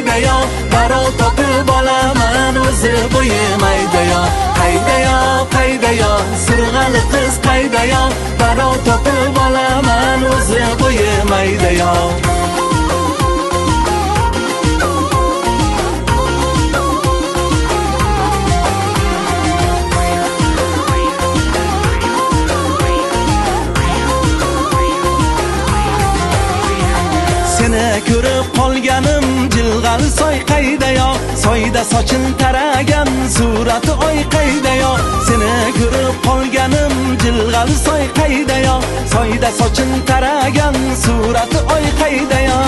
qaydayo, darrov topib olaman o'zi bo'yimaydayo. Qaydayo, sirg'ali qiz qaydayo, darrov topib olaman o'zi bo'yimaydayo. Seni ko'rib qolganim jilg'al soy qaydayo, soyda soching taragan surati oy qaydayo. Seni ko'rib qolganim jilg'al soy qaydayo, soyda soching taragan surati oy qaydayo.